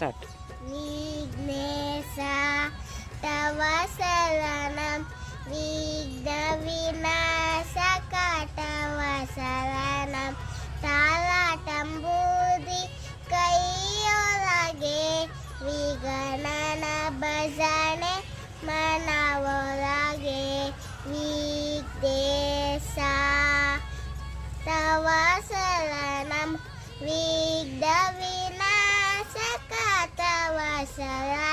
Start. Vighnesha ತವ ಶರಣಂ ವಿಘ್ನ ವಿನಾಶಕ ತವ ಶರಣಂ ತಾರಾಟಂಬೂದಿ ಕೈಯೊಳಗೆ ವಿಗಣನ ಭಜನೆ ಮನವೊಳಗೆ ವಿಘ್ನೇಶ ತವ ಶರಣಂ ವಿಘ್ನ ವಿನಾಶಕ ತವ ಶರಣಂ